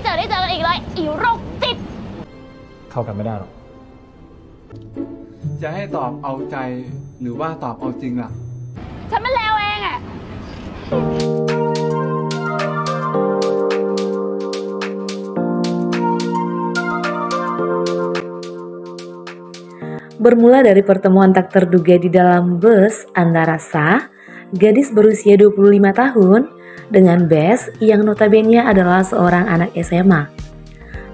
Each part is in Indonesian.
เจอได้เจอกันอีกเลยอีโรคจิตเข้ากันไม่ได้หรอกจะให้ตอบเอาใจหรือว่าตอบเอาจริงล่ะฉันมันเลวเองอะBermula dari pertemuan tak terduga di dalam bus antara Sa, gadis berusia 25 tahun, dengan Bes yang notabene adalah seorang anak SMA.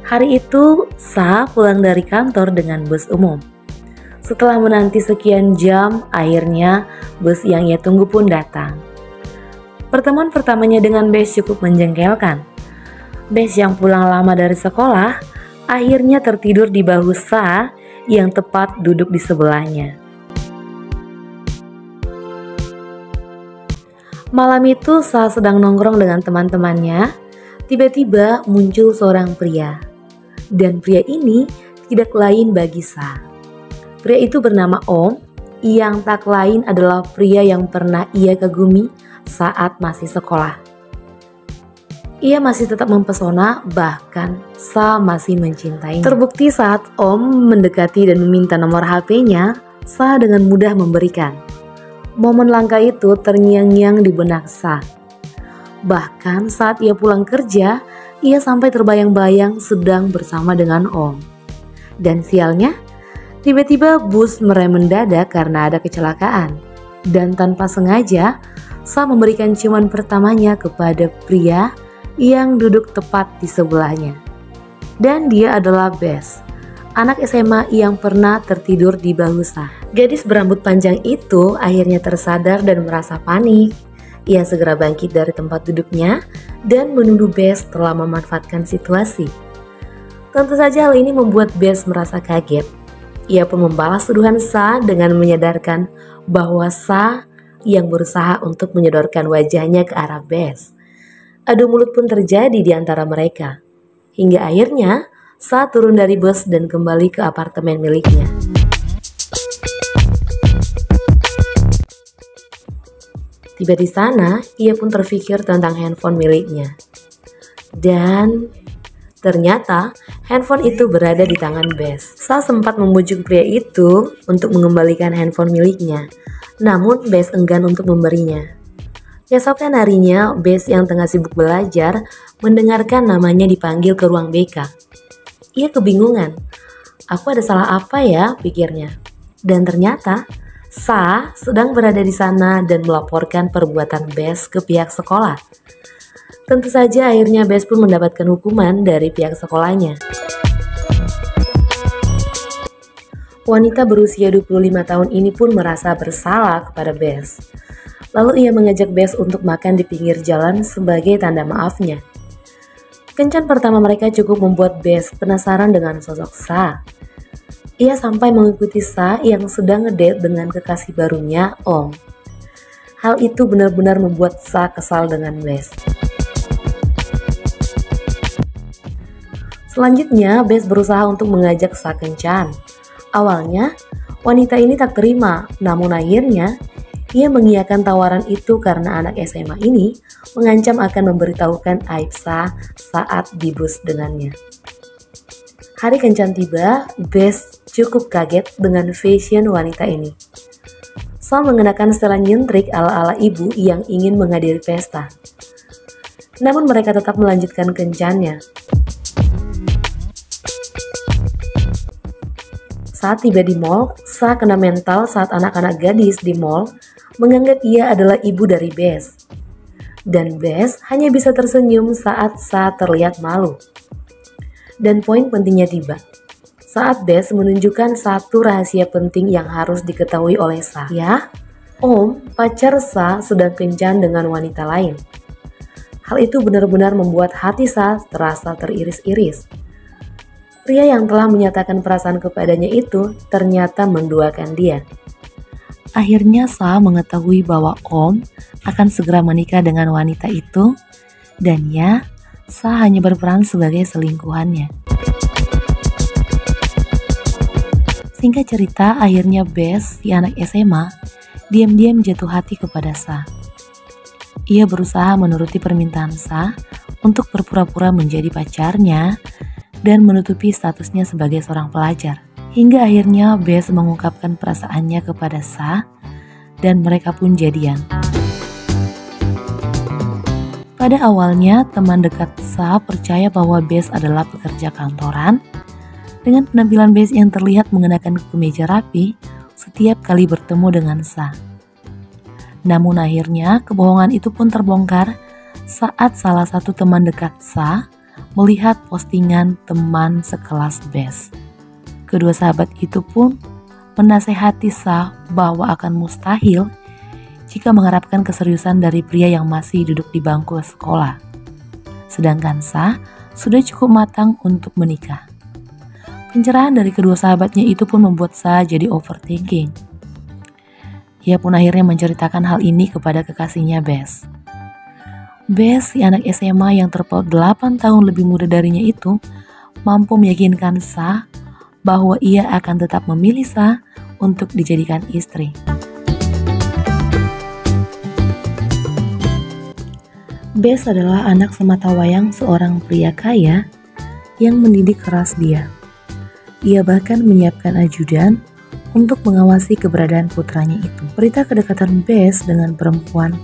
Hari itu, Sa pulang dari kantor dengan bus umum. Setelah menanti sekian jam, akhirnya bus yang ia tunggu pun datang. Pertemuan pertamanya dengan Bes cukup menjengkelkan. Bes yang pulang lama dari sekolah, akhirnya tertidur di bahu Sa yang tepat duduk di sebelahnya. Malam itu Sa sedang nongkrong dengan teman-temannya, tiba-tiba muncul seorang pria. Dan pria ini tidak lain bagi Sa. Pria itu bernama Om, yang tak lain adalah pria yang pernah ia kagumi saat masih sekolah. Ia masih tetap mempesona, bahkan Sa masih mencintainya. Terbukti saat Om mendekati dan meminta nomor HP-nya, Sa dengan mudah memberikan. Momen langka itu terngiang-ngiang di benak Sa. Bahkan saat ia pulang kerja, ia sampai terbayang-bayang sedang bersama dengan Om. Dan sialnya, tiba-tiba bus merem mendadak karena ada kecelakaan. Dan tanpa sengaja, Sa memberikan ciuman pertamanya kepada pria yang duduk tepat di sebelahnya. Dan dia adalah Bes, anak SMA yang pernah tertidur di bahu Sa. Gadis berambut panjang itu akhirnya tersadar dan merasa panik. Ia segera bangkit dari tempat duduknya dan menuduh Bes telah memanfaatkan situasi. Tentu saja hal ini membuat Bes merasa kaget. Ia pun membalas tuduhan Sa dengan menyadarkan bahwa Sa yang berusaha untuk menyodorkan wajahnya ke arah Bes. Adu mulut pun terjadi di antara mereka. Hingga akhirnya Sa turun dari bus dan kembali ke apartemen miliknya. Tiba di sana, ia pun terpikir tentang handphone miliknya. Dan ternyata handphone itu berada di tangan Bes. Sa sempat membujuk pria itu untuk mengembalikan handphone miliknya. Namun Bes enggan untuk memberinya. Keesokan harinya, Bes yang tengah sibuk belajar mendengarkan namanya dipanggil ke ruang BK. Ia kebingungan. Aku ada salah apa ya, pikirnya. Dan ternyata Sa sedang berada di sana dan melaporkan perbuatan Bes ke pihak sekolah. Tentu saja akhirnya Bes pun mendapatkan hukuman dari pihak sekolahnya. Wanita berusia 25 tahun ini pun merasa bersalah kepada Bes. Lalu ia mengajak Bes untuk makan di pinggir jalan sebagai tanda maafnya. Kencan pertama mereka cukup membuat Bes penasaran dengan sosok Sa. Ia sampai mengikuti Sa yang sedang ngedate dengan kekasih barunya, Om. Hal itu benar-benar membuat Sa kesal dengan Bes. Selanjutnya, Bes berusaha untuk mengajak Sa kencan. Awalnya, wanita ini tak terima, namun akhirnya ia mengiyakan tawaran itu karena anak SMA ini mengancam akan memberitahukan aib Sa saat di bus dengannya. Hari kencan tiba, Bes cukup kaget dengan fashion wanita ini. Sa mengenakan setelan nyentrik ala-ala ibu yang ingin menghadiri pesta. Namun mereka tetap melanjutkan kencannya. Saat tiba di mall, Sa kena mental saat anak-anak gadis di mall menganggap ia adalah ibu dari Bes. Dan Bes hanya bisa tersenyum saat Sa terlihat malu. Dan poin pentingnya tiba. Saat Bes menunjukkan satu rahasia penting yang harus diketahui oleh Sa. Ya, Om, pacar Sa sedang kencan dengan wanita lain. Hal itu benar-benar membuat hati Sa terasa teriris-iris. Pria yang telah menyatakan perasaan kepadanya itu ternyata menduakan dia. Akhirnya Sa mengetahui bahwa Om akan segera menikah dengan wanita itu, dan ya, Sa hanya berperan sebagai selingkuhannya. Singkat cerita, akhirnya Bes, si anak SMA, diam-diam jatuh hati kepada Sa. Ia berusaha menuruti permintaan Sa untuk berpura-pura menjadi pacarnya dan menutupi statusnya sebagai seorang pelajar. Hingga akhirnya Bess mengungkapkan perasaannya kepada Sa dan mereka pun jadian. Pada awalnya, teman dekat Sa percaya bahwa Bess adalah pekerja kantoran dengan penampilan Bess yang terlihat mengenakan kemeja rapi setiap kali bertemu dengan Sa. Namun akhirnya kebohongan itu pun terbongkar saat salah satu teman dekat Sa melihat postingan teman sekelas Bess. Kedua sahabat itu pun menasehati Sa bahwa akan mustahil jika mengharapkan keseriusan dari pria yang masih duduk di bangku sekolah. Sedangkan Sa sudah cukup matang untuk menikah. Pencerahan dari kedua sahabatnya itu pun membuat Sa jadi overthinking. Ia pun akhirnya menceritakan hal ini kepada kekasihnya Bess. Bess, si anak SMA yang terpaut 8 tahun lebih muda darinya itu, mampu meyakinkan Sa bahwa ia akan tetap memilih Sa untuk dijadikan istri. Bess adalah anak sematawayang seorang pria kaya yang mendidik keras dia. Ia bahkan menyiapkan ajudan untuk mengawasi keberadaan putranya itu. Berita kedekatan Bess dengan perempuan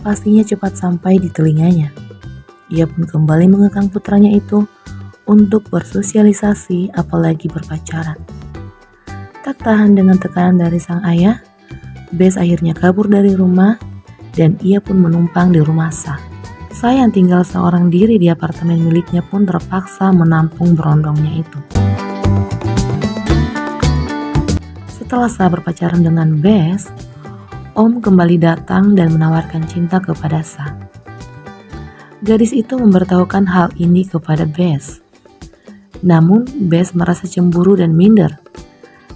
pastinya cepat sampai di telinganya. Ia pun kembali mengekang putranya itu untuk bersosialisasi apalagi berpacaran. Tak tahan dengan tekanan dari sang ayah, Bess akhirnya kabur dari rumah dan ia pun menumpang di rumah Sa. Sa yang tinggal seorang diri di apartemen miliknya pun terpaksa menampung berondongnya itu. Setelah Sa berpacaran dengan Bess, Om kembali datang dan menawarkan cinta kepada Sa. Gadis itu memberitahukan hal ini kepada Bess. Namun Bess merasa cemburu dan minder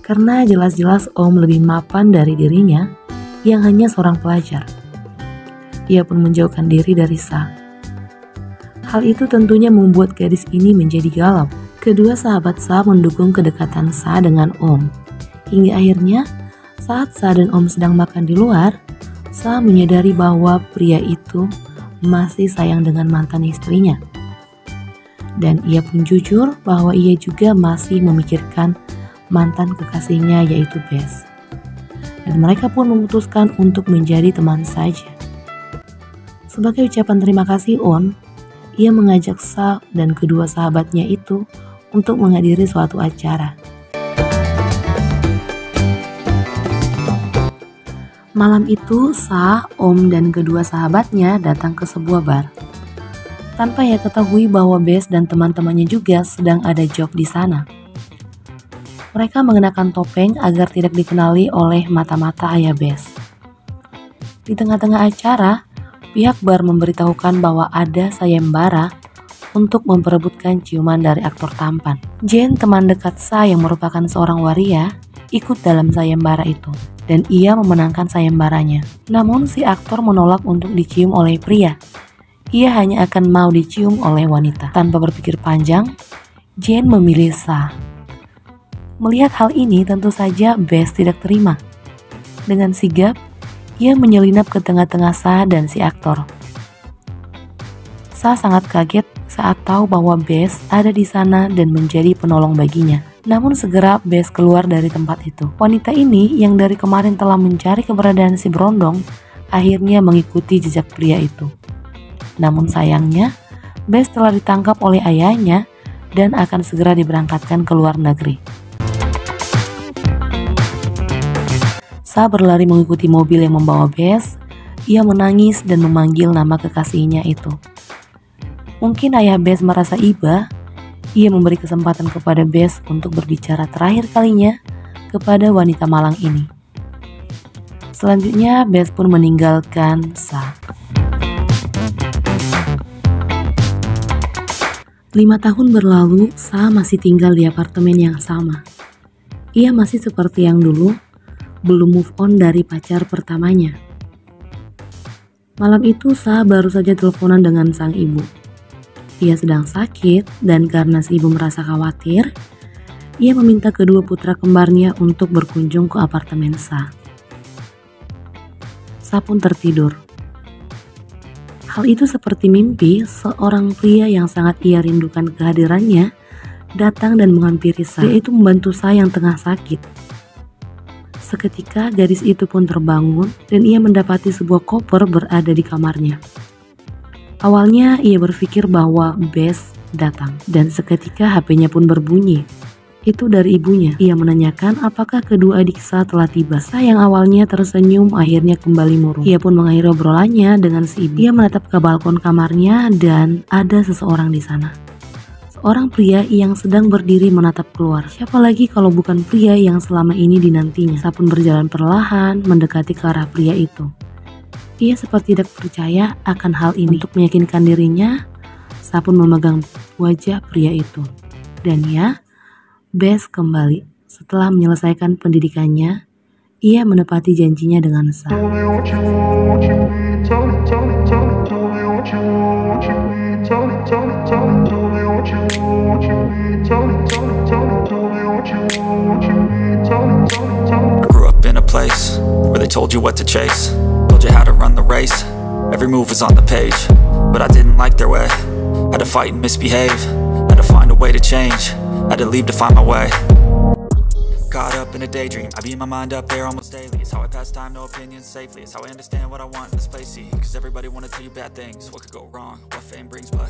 karena jelas-jelas Om lebih mapan dari dirinya yang hanya seorang pelajar. Ia pun menjauhkan diri dari Sa. Hal itu tentunya membuat gadis ini menjadi galau. Kedua sahabat Sa mendukung kedekatan Sa dengan Om. Hingga akhirnya saat Sa dan Om sedang makan di luar, Sa menyadari bahwa pria itu masih sayang dengan mantan istrinya. Dan ia pun jujur bahwa ia juga masih memikirkan mantan kekasihnya yaitu Bess. Dan mereka pun memutuskan untuk menjadi teman saja. Sebagai ucapan terima kasih On, ia mengajak Sa dan kedua sahabatnya itu untuk menghadiri suatu acara. Malam itu Sa, Om, dan kedua sahabatnya datang ke sebuah bar. Tanpa ia ketahui bahwa Bess dan teman-temannya juga sedang ada job di sana. Mereka mengenakan topeng agar tidak dikenali oleh mata-mata ayah Bess. Di tengah-tengah acara, pihak bar memberitahukan bahwa ada sayembara untuk memperebutkan ciuman dari aktor tampan. Jane, teman dekat Sa yang merupakan seorang waria, ikut dalam sayembara itu dan ia memenangkan sayembaranya. Namun si aktor menolak untuk dicium oleh pria. Ia hanya akan mau dicium oleh wanita. Tanpa berpikir panjang, Jane memilih Sa. Melihat hal ini tentu saja Bess tidak terima. Dengan sigap, ia menyelinap ke tengah-tengah Sa dan si aktor. Sa sangat kaget saat tahu bahwa Bess ada di sana dan menjadi penolong baginya. Namun segera Bess keluar dari tempat itu. Wanita ini yang dari kemarin telah mencari keberadaan si berondong, akhirnya mengikuti jejak pria itu. Namun sayangnya, Bess telah ditangkap oleh ayahnya dan akan segera diberangkatkan ke luar negeri. Sa berlari mengikuti mobil yang membawa Bess. Ia menangis dan memanggil nama kekasihnya itu. Mungkin ayah Bess merasa iba. Ia memberi kesempatan kepada Bess untuk berbicara terakhir kalinya kepada wanita malang ini. Selanjutnya Bess pun meninggalkan Sa. 5 tahun berlalu, Sa masih tinggal di apartemen yang sama. Ia masih seperti yang dulu, belum move on dari pacar pertamanya. Malam itu Sa baru saja teleponan dengan sang ibu. Ia sedang sakit dan karena si ibu merasa khawatir, ia meminta kedua putra kembarnya untuk berkunjung ke apartemen Sa. Sa pun tertidur. Hal itu seperti mimpi, seorang pria yang sangat ia rindukan kehadirannya datang dan menghampiri Sa. Dia itu membantu Sa yang tengah sakit. Seketika gadis itu pun terbangun dan ia mendapati sebuah koper berada di kamarnya. Awalnya ia berpikir bahwa Bess datang dan seketika HP-nya pun berbunyi. Itu dari ibunya. Ia menanyakan apakah kedua adik Sa telah tiba. Sa yang awalnya tersenyum akhirnya kembali murung. Ia pun mengakhiri obrolannya dengan si ibu. Ia menatap ke balkon kamarnya dan ada seseorang di sana. Seorang pria yang sedang berdiri menatap keluar. Siapa lagi kalau bukan pria yang selama ini dinantinya. Sa pun berjalan perlahan mendekati ke arah pria itu. Ia seperti tidak percaya akan hal ini. Untuk meyakinkan dirinya, Sa pun memegang wajah pria itu. Dan ya, Bess kembali. Setelah menyelesaikan pendidikannya, ia menepati janjinya dengan Sa. I grew up in a place where they told you what to chase, told you how to run the race. Every move was on the page, but I didn't like their way. Had to fight and misbehave, had to find a way to change, had to leave to find my way. Caught up in a daydream, I beat my mind up there almost daily. It's how I pass time, no opinions safely. It's how I understand what I want in this place, see. Cause everybody wanna tell you bad things, what could go wrong, what fame brings, but